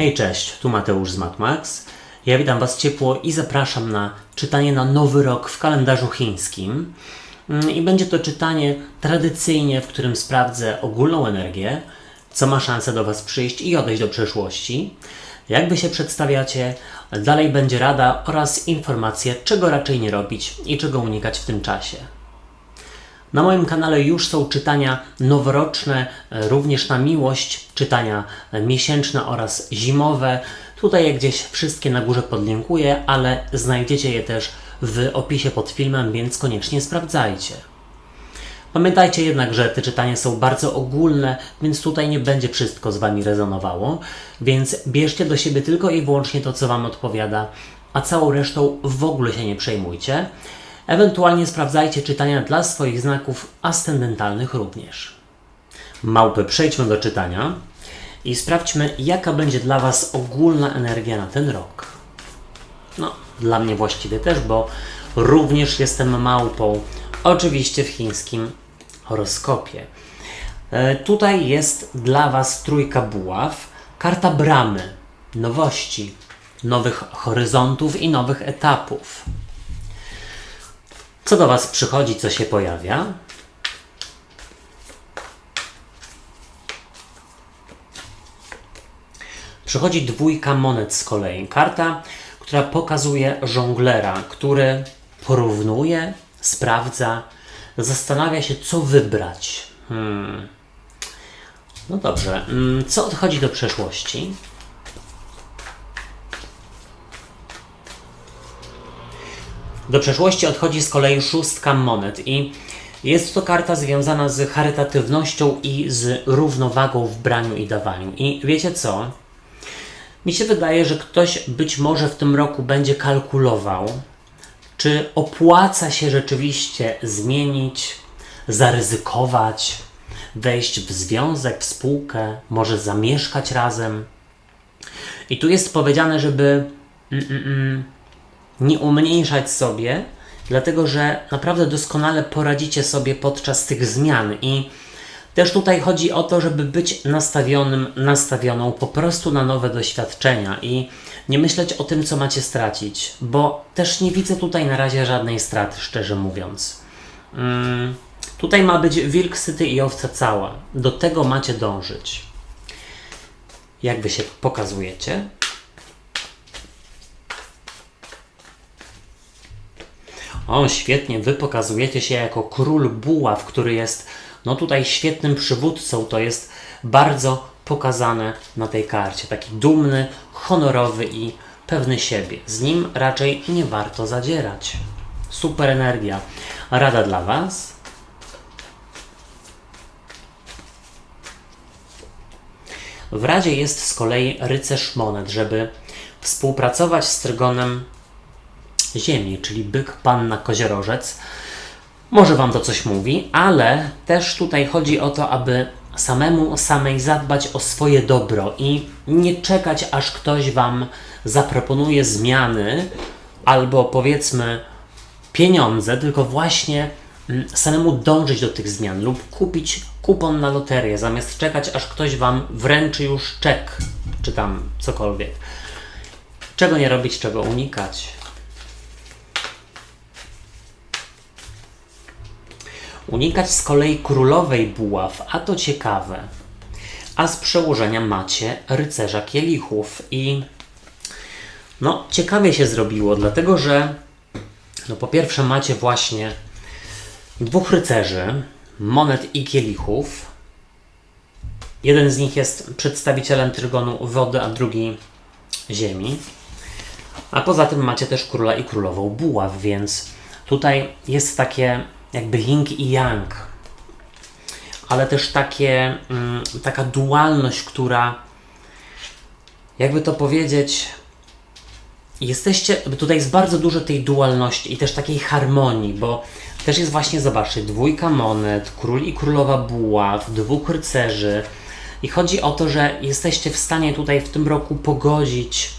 Hej, cześć, tu Mateusz z MatMax. Ja witam Was ciepło i zapraszam na czytanie na nowy rok w kalendarzu chińskim. I będzie to czytanie tradycyjnie, w którym sprawdzę ogólną energię, co ma szansę do Was przyjść i odejść do przeszłości, jak Wy się przedstawiacie, dalej będzie rada oraz informacje, czego raczej nie robić i czego unikać w tym czasie. Na moim kanale już są czytania noworoczne, również na miłość, czytania miesięczne oraz zimowe. Tutaj je gdzieś wszystkie na górze podlinkuję, ale znajdziecie je też w opisie pod filmem, więc koniecznie sprawdzajcie. Pamiętajcie jednak, że te czytania są bardzo ogólne, więc tutaj nie będzie wszystko z Wami rezonowało, więc bierzcie do siebie tylko i wyłącznie to, co Wam odpowiada, a całą resztą w ogóle się nie przejmujcie. Ewentualnie sprawdzajcie czytania dla swoich znaków ascendentalnych również. Małpy, przejdźmy do czytania i sprawdźmy, jaka będzie dla Was ogólna energia na ten rok. No, dla mnie właściwie też, bo również jestem małpą, oczywiście w chińskim horoskopie. Tutaj jest dla Was trójka buław, karta bramy, nowości, nowych horyzontów i nowych etapów. Co do Was przychodzi, co się pojawia? Przychodzi dwójka monet z kolei. Karta, która pokazuje żonglera, który porównuje, sprawdza, zastanawia się, co wybrać. No dobrze. Co odchodzi do przeszłości? Do przeszłości odchodzi z kolei szóstka monet i jest to karta związana z charytatywnością i z równowagą w braniu i dawaniu. I wiecie co? Mi się wydaje, że ktoś być może w tym roku będzie kalkulował, czy opłaca się rzeczywiście zmienić, zaryzykować, wejść w związek, w spółkę, może zamieszkać razem. I tu jest powiedziane, żeby nie umniejszać sobie, dlatego że naprawdę doskonale poradzicie sobie podczas tych zmian i też tutaj chodzi o to, żeby być nastawioną po prostu na nowe doświadczenia i nie myśleć o tym, co macie stracić, bo też nie widzę tutaj na razie żadnej straty, szczerze mówiąc. Tutaj ma być wilk syty i owca cała. Do tego macie dążyć. Jak Wy się pokazujecie? O, świetnie, Wy pokazujecie się jako król buław, który jest tutaj świetnym przywódcą. To jest bardzo pokazane na tej karcie. Taki dumny, honorowy i pewny siebie. Z nim raczej nie warto zadzierać. Super energia. Rada dla Was? W radzie jest z kolei rycerz monet, żeby współpracować z trygonem Ziemi, czyli byk, panna, koziorożec. Może Wam to coś mówi, ale też tutaj chodzi o to, aby samej zadbać o swoje dobro i nie czekać, aż ktoś Wam zaproponuje zmiany albo powiedzmy pieniądze, tylko właśnie samemu dążyć do tych zmian lub kupić kupon na loterię, zamiast czekać, aż ktoś Wam wręczy już czek, czy tam cokolwiek. Czego nie robić, czego unikać. Unikać z kolei królowej buław, a to ciekawe. A z przełożenia macie rycerza kielichów i ciekawie się zrobiło, dlatego że po pierwsze macie właśnie dwóch rycerzy, monet i kielichów. Jeden z nich jest przedstawicielem trygonu wody, a drugi ziemi. A poza tym macie też króla i królową buław, więc tutaj jest takie jakby yin i yang, ale też taka dualność, która, jakby to powiedzieć, tutaj jest bardzo dużo tej dualności i też takiej harmonii, bo też jest właśnie, zobaczcie, dwójka monet, król i królowa buław, dwóch rycerzy i chodzi o to, że jesteście w stanie tutaj w tym roku pogodzić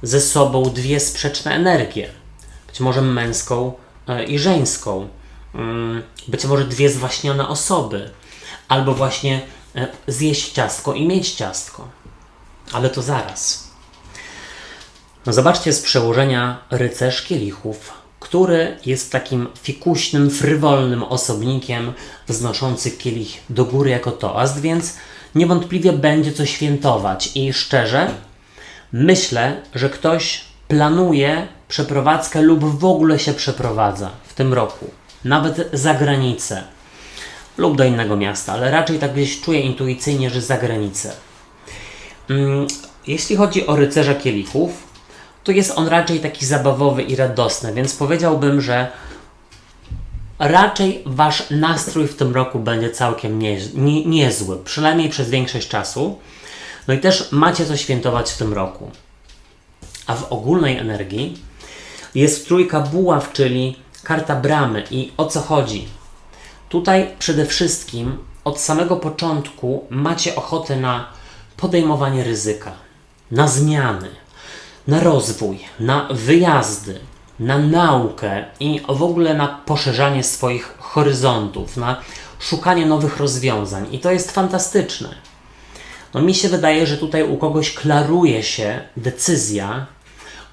ze sobą dwie sprzeczne energie, być może męską i żeńską. Być może dwie zwaśnione osoby, albo właśnie zjeść ciastko i mieć ciastko. Ale to zaraz. No zobaczcie z przełożenia rycerz kielichów, który jest takim fikuśnym, frywolnym osobnikiem wznoszący kielich do góry jako toast, więc niewątpliwie będzie co świętować. I szczerze, myślę, że ktoś planuje przeprowadzkę lub w ogóle się przeprowadza w tym roku. Nawet za granicę lub do innego miasta, ale raczej tak gdzieś czuję intuicyjnie, że za granicę. Jeśli chodzi o rycerza kielichów, to jest on raczej taki zabawowy i radosny, więc powiedziałbym, że raczej wasz nastrój w tym roku będzie całkiem niezły, przynajmniej przez większość czasu. No i też macie co świętować w tym roku. A w ogólnej energii jest trójka buław, czyli karta bramy. I o co chodzi? Tutaj przede wszystkim od samego początku macie ochotę na podejmowanie ryzyka, na zmiany, na rozwój, na wyjazdy, na naukę i w ogóle na poszerzanie swoich horyzontów, na szukanie nowych rozwiązań. I to jest fantastyczne. No mi się wydaje, że tutaj u kogoś klaruje się decyzja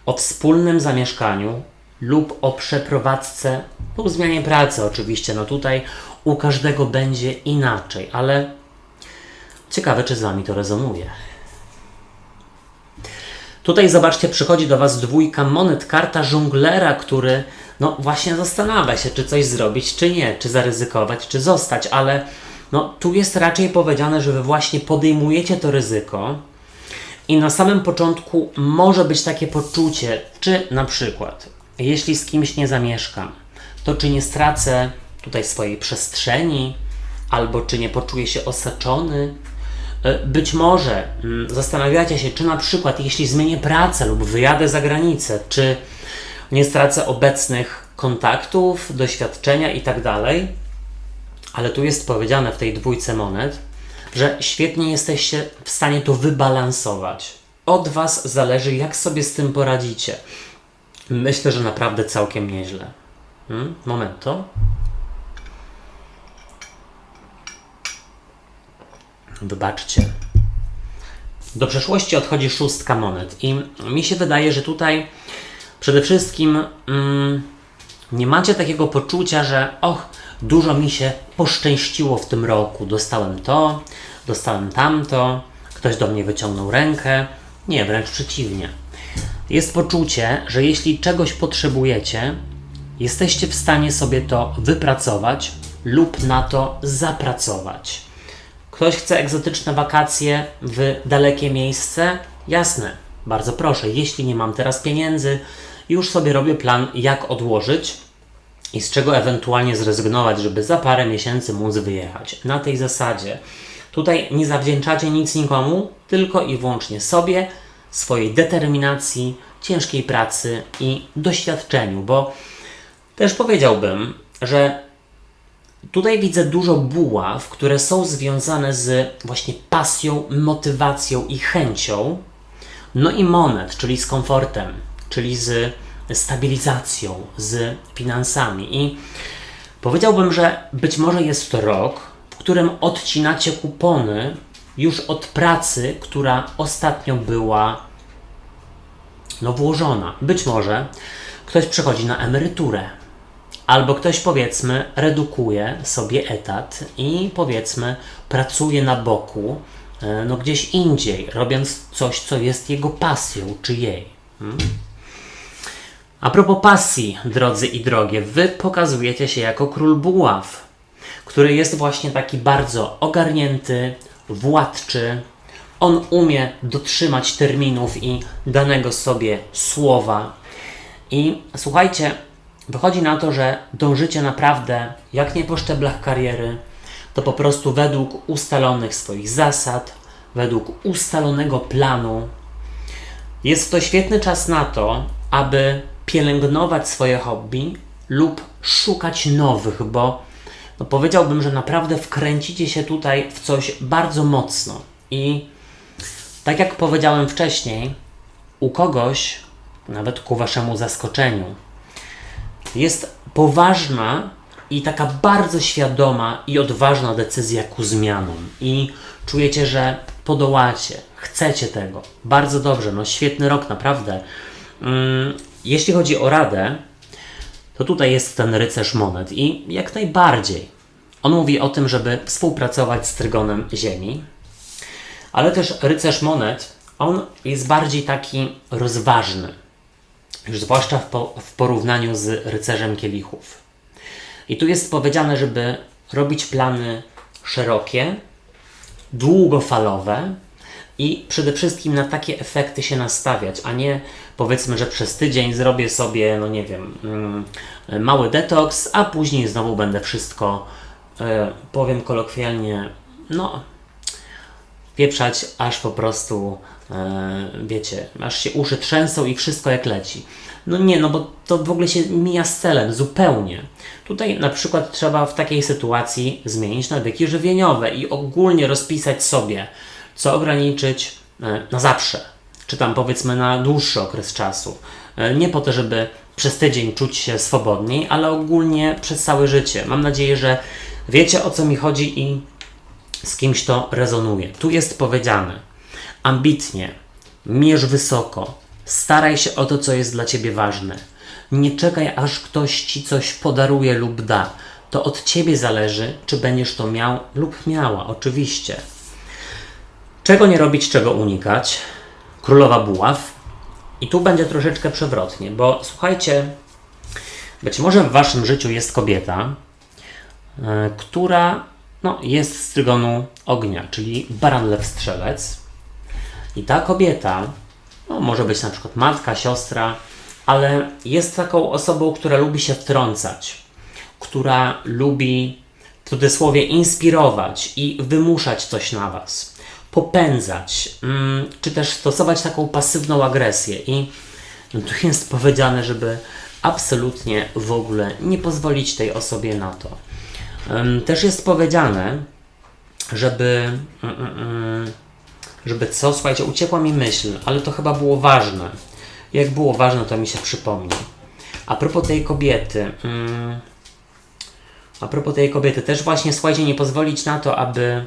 o wspólnym zamieszkaniu lub o przeprowadzce lub zmianie pracy oczywiście. No tutaj u każdego będzie inaczej, ale ciekawe, czy z wami to rezonuje. Tutaj zobaczcie, przychodzi do was dwójka monet, karta żonglera, który no właśnie zastanawia się, czy coś zrobić, czy nie, czy zaryzykować, czy zostać, ale no tu jest raczej powiedziane, że wy właśnie podejmujecie to ryzyko i na samym początku może być takie poczucie, czy na przykład, jeśli z kimś nie zamieszkam, to czy nie stracę tutaj swojej przestrzeni, albo czy nie poczuję się osaczony. Być może zastanawiacie się, czy na przykład jeśli zmienię pracę lub wyjadę za granicę, czy nie stracę obecnych kontaktów, doświadczenia itd. Ale tu jest powiedziane w tej dwójce monet, że świetnie jesteście w stanie to wybalansować. Od was zależy, jak sobie z tym poradzicie. Myślę, że naprawdę całkiem nieźle. Momento. Wybaczcie. Do przeszłości odchodzi szóstka monet i mi się wydaje, że tutaj przede wszystkim nie macie takiego poczucia, że dużo mi się poszczęściło w tym roku. Dostałem to, dostałem tamto, ktoś do mnie wyciągnął rękę. Nie, wręcz przeciwnie. Jest poczucie, że jeśli czegoś potrzebujecie, jesteście w stanie sobie to wypracować lub na to zapracować. Ktoś chce egzotyczne wakacje w dalekie miejsce? Jasne, bardzo proszę. Jeśli nie mam teraz pieniędzy, już sobie robię plan, jak odłożyć i z czego ewentualnie zrezygnować, żeby za parę miesięcy móc wyjechać. Na tej zasadzie. Tutaj nie zawdzięczacie nic nikomu, tylko i wyłącznie sobie, swojej determinacji, ciężkiej pracy i doświadczeniu, bo też powiedziałbym, że tutaj widzę dużo buław, które są związane z właśnie pasją, motywacją i chęcią. No i monet, czyli z komfortem, czyli z stabilizacją, z finansami. I powiedziałbym, że być może jest to rok, w którym odcinacie kupony już od pracy, która ostatnio była włożona. Być może ktoś przechodzi na emeryturę. Albo ktoś, powiedzmy, redukuje sobie etat i, powiedzmy, pracuje na boku, gdzieś indziej, robiąc coś, co jest jego pasją, czy jej. A propos pasji, drodzy i drogie, wy pokazujecie się jako król buław, który jest właśnie taki bardzo ogarnięty, władczy. On umie dotrzymać terminów i danego sobie słowa. I słuchajcie, wychodzi na to, że dążycie naprawdę, jak nie po szczeblach kariery, to po prostu według ustalonych swoich zasad, według ustalonego planu. Jest to świetny czas na to, aby pielęgnować swoje hobby lub szukać nowych, bo powiedziałbym, że naprawdę wkręcicie się tutaj w coś bardzo mocno. I tak jak powiedziałem wcześniej, u kogoś, nawet ku waszemu zaskoczeniu, jest poważna i taka bardzo świadoma i odważna decyzja ku zmianom. I czujecie, że podołacie, chcecie tego. Bardzo dobrze, no świetny rok, naprawdę. Jeśli chodzi o radę, to tutaj jest ten rycerz monet i jak najbardziej. On mówi o tym, żeby współpracować z trygonem Ziemi, ale też rycerz monet, on jest bardziej taki rozważny, już zwłaszcza w porównaniu z rycerzem kielichów. I tu jest powiedziane, żeby robić plany szerokie, długofalowe i przede wszystkim na takie efekty się nastawiać, a nie powiedzmy, że przez tydzień zrobię sobie, no nie wiem, mały detoks, a później znowu będę wszystko, powiem kolokwialnie, no pieprzać, aż po prostu, wiecie, aż się uszy trzęsą i wszystko jak leci. No nie, no bo to w ogóle się mija z celem, zupełnie. Tutaj na przykład trzeba w takiej sytuacji zmienić nawyki żywieniowe i ogólnie rozpisać sobie, co ograniczyć na zawsze, czy tam powiedzmy na dłuższy okres czasu. Nie po to, żeby przez tydzień czuć się swobodniej, ale ogólnie przez całe życie. Mam nadzieję, że wiecie, o co mi chodzi i z kimś to rezonuje. Tu jest powiedziane: ambitnie, mierz wysoko, staraj się o to, co jest dla Ciebie ważne. Nie czekaj, aż ktoś Ci coś podaruje lub da. To od Ciebie zależy, czy będziesz to miał lub miała, oczywiście. Czego nie robić, czego unikać? Królowa buław. I tu będzie troszeczkę przewrotnie, bo słuchajcie, być może w Waszym życiu jest kobieta, która jest z trygonu ognia, czyli baran, lew, strzelec. I ta kobieta, może być na przykład matka, siostra, ale jest taką osobą, która lubi się wtrącać, która lubi w cudzysłowie inspirować i wymuszać coś na Was, popędzać, czy też stosować taką pasywną agresję. I tu jest powiedziane, żeby absolutnie w ogóle nie pozwolić tej osobie na to. Też jest powiedziane, żeby co? Słuchajcie, uciekła mi myśl, ale to chyba było ważne. Jak było ważne, to mi się przypomni. A propos tej kobiety, też właśnie, słuchajcie, nie pozwolić na to, aby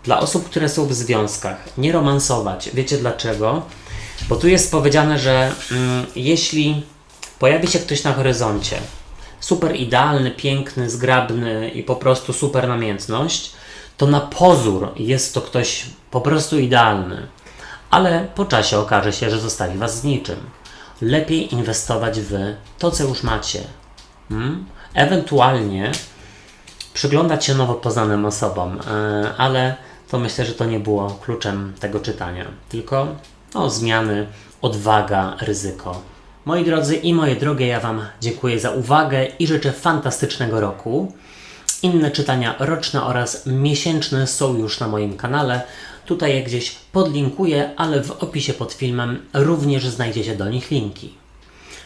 dla osób, które są w związkach, nie romansować. Wiecie dlaczego? Bo tu jest powiedziane, że jeśli pojawi się ktoś na horyzoncie, super idealny, piękny, zgrabny i po prostu super namiętność, to na pozór jest to ktoś po prostu idealny, ale po czasie okaże się, że zostawi Was z niczym. Lepiej inwestować w to, co już macie. Ewentualnie przyglądać się nowo poznanym osobom, ale to myślę, że to nie było kluczem tego czytania, tylko zmiany, odwaga, ryzyko. Moi drodzy i moje drogie, ja Wam dziękuję za uwagę i życzę fantastycznego roku. Inne czytania roczne oraz miesięczne są już na moim kanale. Tutaj je gdzieś podlinkuję, ale w opisie pod filmem również znajdziecie do nich linki.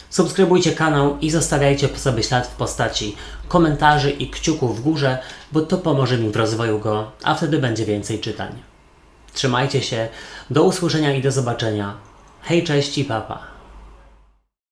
Subskrybujcie kanał i zostawiajcie po sobie ślad w postaci komentarzy i kciuków w górze, bo to pomoże mi w rozwoju go, a wtedy będzie więcej czytań. Trzymajcie się, do usłyszenia i do zobaczenia. Hej, cześć i papa.